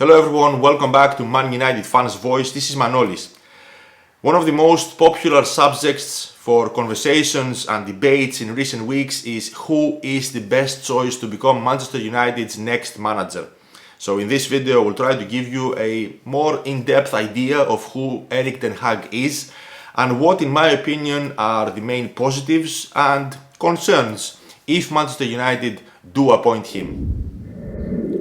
Hello everyone, welcome back to Man United Fans Voice. This is 𝗦𝗍𝗓𝗏. One of the most popular subjects for conversations and debates in recent weeks is who is the best choice to become Manchester United's next manager. So in this video, we'll try to give you a more in-depth idea of who Erik Ten Hag is and what, in my opinion, are the main positives and concerns if Manchester United do appoint him.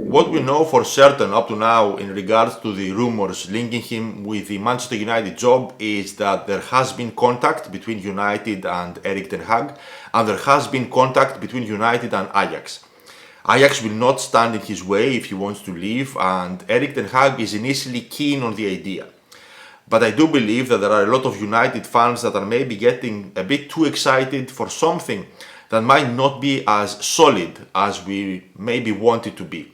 What we know for certain up to now in regards to the rumours linking him with the Manchester United job is that there has been contact between United and Erik Ten Hag, and there has been contact between United and Ajax. Ajax will not stand in his way if he wants to leave, and Erik Ten Hag is initially keen on the idea. But I do believe that there are a lot of United fans that are maybe getting a bit too excited for something that might not be as solid as we maybe want it to be.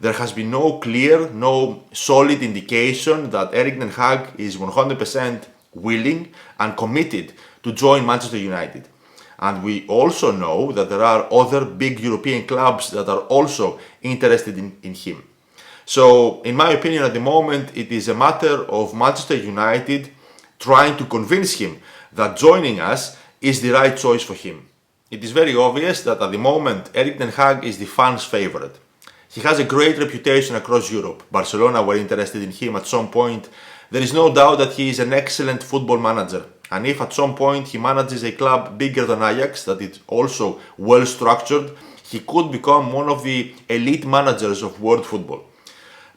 There has been no clear, no solid indication that Erik Ten Hag is 100% willing and committed to join Manchester United. And we also know that there are other big European clubs that are also interested in him. So, in my opinion, at the moment, it is a matter of Manchester United trying to convince him that joining us is the right choice for him. It is very obvious that at the moment, Erik Ten Hag is the fans' favourite. He has a great reputation across Europe. Barcelona were interested in him at some point. There is no doubt that he is an excellent football manager. And if at some point he manages a club bigger than Ajax, that is also well structured, he could become one of the elite managers of world football.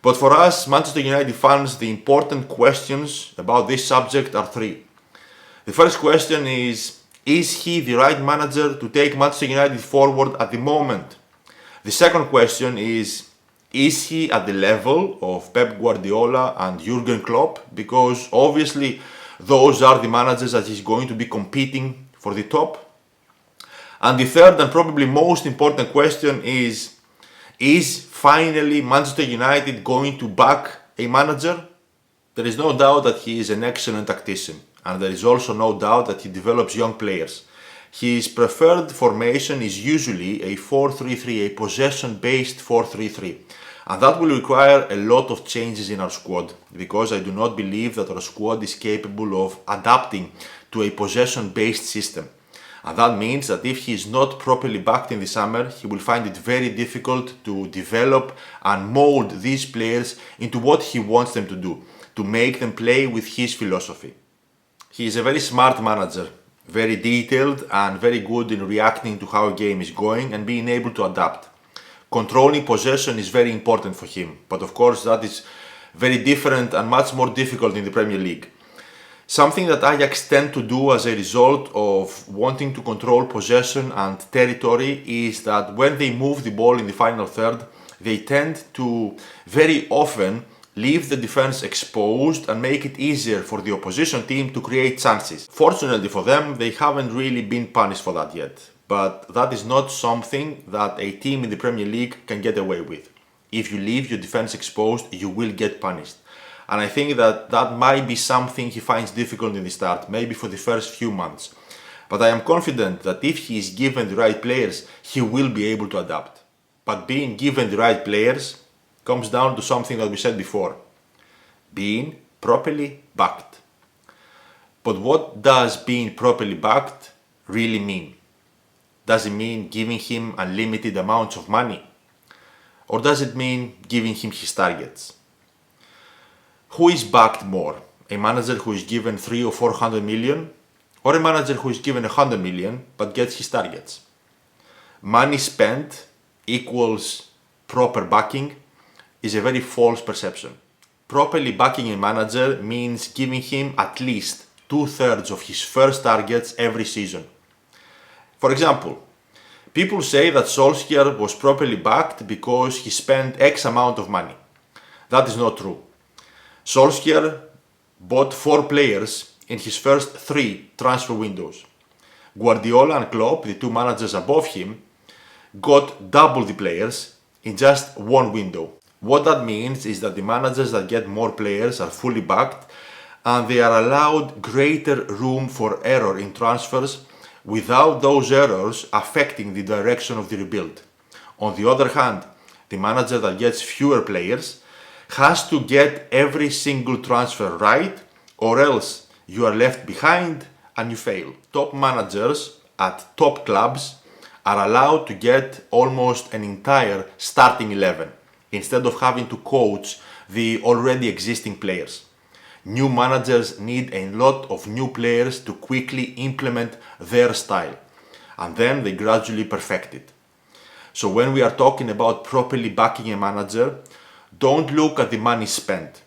But for us, Manchester United fans, the important questions about this subject are three. The first question is he the right manager to take Manchester United forward at the moment? The second question is he at the level of Pep Guardiola and Jurgen Klopp? Because obviously those are the managers that he's going to be competing for the top. And the third and probably most important question is finally Manchester United going to back a manager? There is no doubt that he is an excellent tactician, and there is also no doubt that he develops young players. His preferred formation is usually a 4-3-3, a possession-based 4-3-3. And that will require a lot of changes in our squad, because I do not believe that our squad is capable of adapting to a possession-based system. And that means that if he is not properly backed in the summer, he will find it very difficult to develop and mold these players into what he wants them to do, to make them play with his philosophy. He is a very smart manager, very detailed and very good in reacting to how a game is going and being able to adapt. Controlling possession is very important for him, but of course that is very different and much more difficult in the Premier League. Something that Ajax tend to do as a result of wanting to control possession and territory is that when they move the ball in the final third, they tend to very often leave the defense exposed and make it easier for the opposition team to create chances. Fortunately for them, they haven't really been punished for that yet. But that is not something that a team in the Premier League can get away with. If you leave your defense exposed, you will get punished. And I think that might be something he finds difficult in the start, maybe for the first few months. But I am confident that if he is given the right players, he will be able to adapt. But being given the right players comes down to something that we said before: being properly backed. But what does being properly backed really mean? Does it mean giving him unlimited amounts of money? Or does it mean giving him his targets? Who is backed more? A manager who is given 300 or 400 million? Or a manager who is given 100 million but gets his targets? Money spent equals proper backing is a very false perception. Properly backing a manager means giving him at least 2/3 of his first targets every season. For example, people say that Solskjaer was properly backed because he spent X amount of money. That is not true. Solskjaer bought 4 players in his first 3 transfer windows. Guardiola and Klopp, the 2 managers above him, got double the players in just 1 window. What that means is that the managers that get more players are fully backed and they are allowed greater room for error in transfers without those errors affecting the direction of the rebuild. On the other hand, the manager that gets fewer players has to get every single transfer right, or else you are left behind and you fail. Top managers at top clubs are allowed to get almost an entire starting 11 instead of having to coach the already existing players. New managers need a lot of new players to quickly implement their style, and then they gradually perfect it. So when we are talking about properly backing a manager, don't look at the money spent.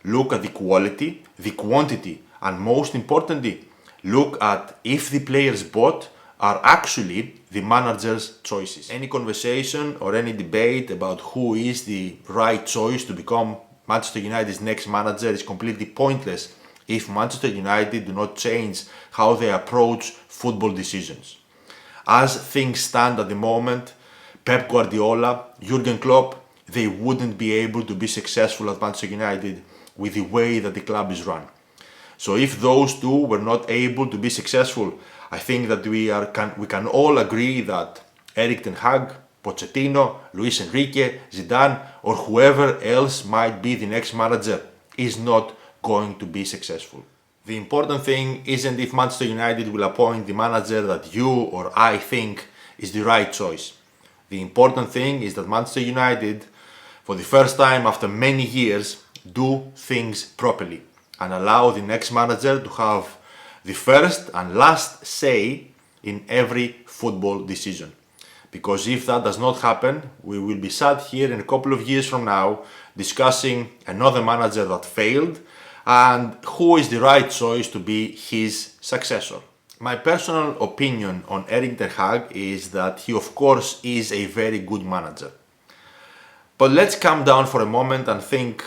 Look at the quality, the quantity, and most importantly, look at if the players bought are actually the manager's choices. Any conversation or any debate about who is the right choice to become Manchester United's next manager is completely pointless if Manchester United do not change how they approach football decisions. As things stand at the moment, Pep Guardiola, Jurgen Klopp, they wouldn't be able to be successful at Manchester United with the way that the club is run. So if those two were not able to be successful, I think that we can all agree that Erik Ten Hag, Pochettino, 𝗦𝗢𝗖𝗜𝗔𝗟, or whoever else might be the next manager is not going to be successful. The important thing isn't if Manchester United will appoint the manager that you or I think is the right choice. The important thing is that Manchester United, for the first time after many years, do things properly and allow the next manager to have the first and last say in every football decision. Because if that does not happen, we will be sat here in a couple of years from now discussing another manager that failed and who is the right choice to be his successor. My personal opinion on Erik Ten Hag is that he of course is a very good manager. But let's calm down for a moment and think,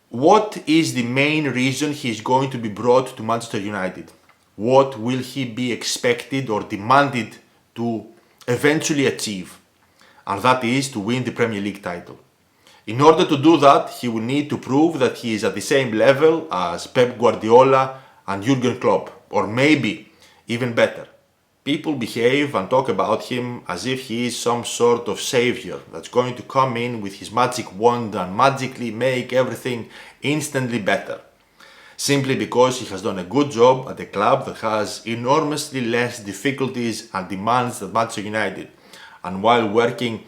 what is the main reason he is going to be brought to Manchester United? What will he be expected or demanded to eventually achieve? And that is to win the Premier League title. In order to do that, he will need to prove that he is at the same level as Pep Guardiola and Jurgen Klopp, or maybe even better. People behave and talk about him as if he is some sort of savior that's going to come in with his magic wand and magically make everything instantly better. Simply because he has done a good job at a club that has enormously less difficulties and demands than Manchester United, and while working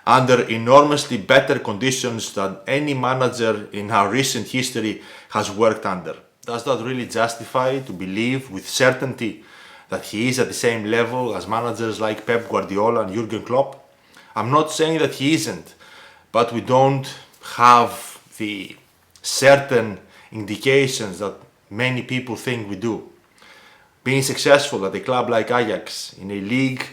under enormously better conditions than any manager in our recent history has worked under. Does that really justify to believe with certainty that he is at the same level as managers like Pep Guardiola and Jurgen Klopp? I'm not saying that he isn't, but we don't have the certain indications that many people think we do. Being successful at a club like Ajax in a league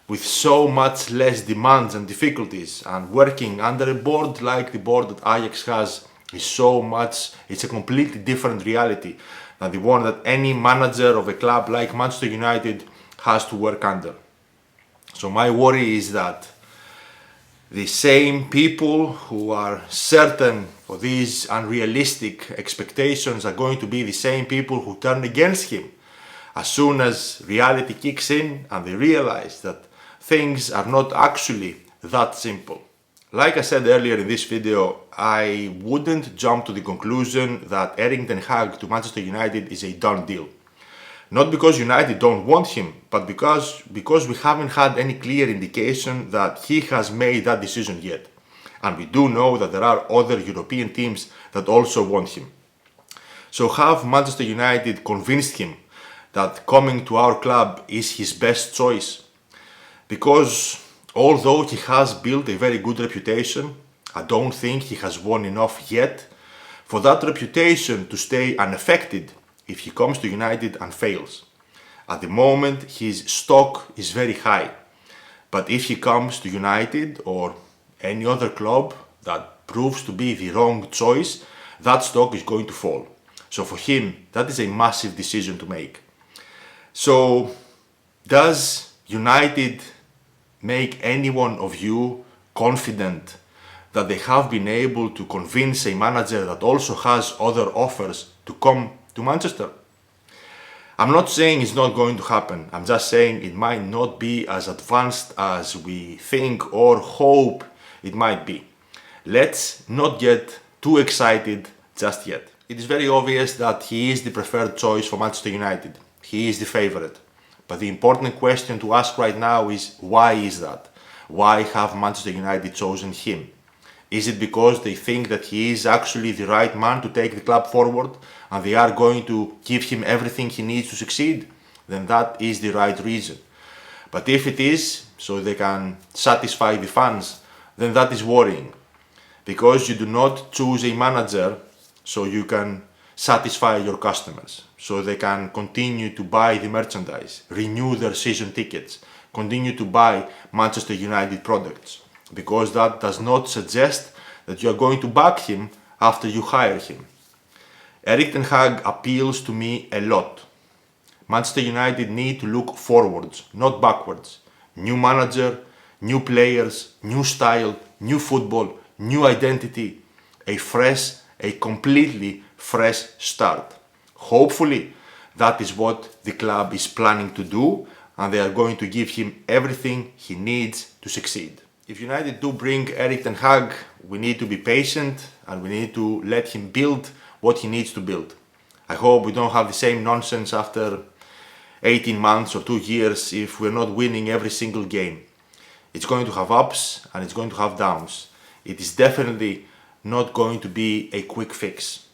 with so much less demands and difficulties, and working under a board like the board that Ajax has it's a completely different reality than the one that any manager of a club like Manchester United has to work under. So my worry is that the same people who are certain for these unrealistic expectations are going to be the same people who turn against him as soon as reality kicks in and they realize that things are not actually that simple. Like I said earlier in this video, I wouldn't jump to the conclusion that Erik Ten Hag to Manchester United is a done deal. Not because United don't want him, but because we haven't had any clear indication that he has made that decision yet. And we do know that there are other European teams that also want him. So have Manchester United convinced him that coming to our club is his best choice? Because although he has built a very good reputation, I don't think he has won enough yet for that reputation to stay unaffected if he comes to United and fails. At the moment, his stock is very high. But if he comes to United or any other club that proves to be the wrong choice, that stock is going to fall. So for him, that is a massive decision to make. So, does United make any one of you confident that they have been able to convince a manager that also has other offers to come to Manchester? I'm not saying it's not going to happen. I'm just saying it might not be as advanced as we think or hope it might be. let's not get too excited just yet. It is very obvious that he is the preferred choice for Manchester United. He is the favourite. But the important question to ask right now is, why is that? Why have Manchester United chosen him? Is it because they think that he is actually the right man to take the club forward and they are going to give him everything he needs to succeed? Then that is the right reason. But if it is so they can satisfy the fans, then that is worrying. Because you do not choose a manager so you can satisfy your customers, so they can continue to buy the merchandise, renew their season tickets, continue to buy Manchester United products, because that does not suggest that you are going to back him after you hire him. Erik Ten Hag appeals to me a lot. Manchester United need to look forwards, not backwards. New manager, new players, new style, new football, new identity, a completely fresh start. Hopefully that is what the club is planning to do, and they are going to give him everything he needs to succeed. If United do bring Erik Ten Hag, we need to be patient and we need to let him build what he needs to build. I hope we don't have the same nonsense after 18 months or 2 years if we're not winning every single game. It's going to have ups and it's going to have downs. It is definitely not going to be a quick fix.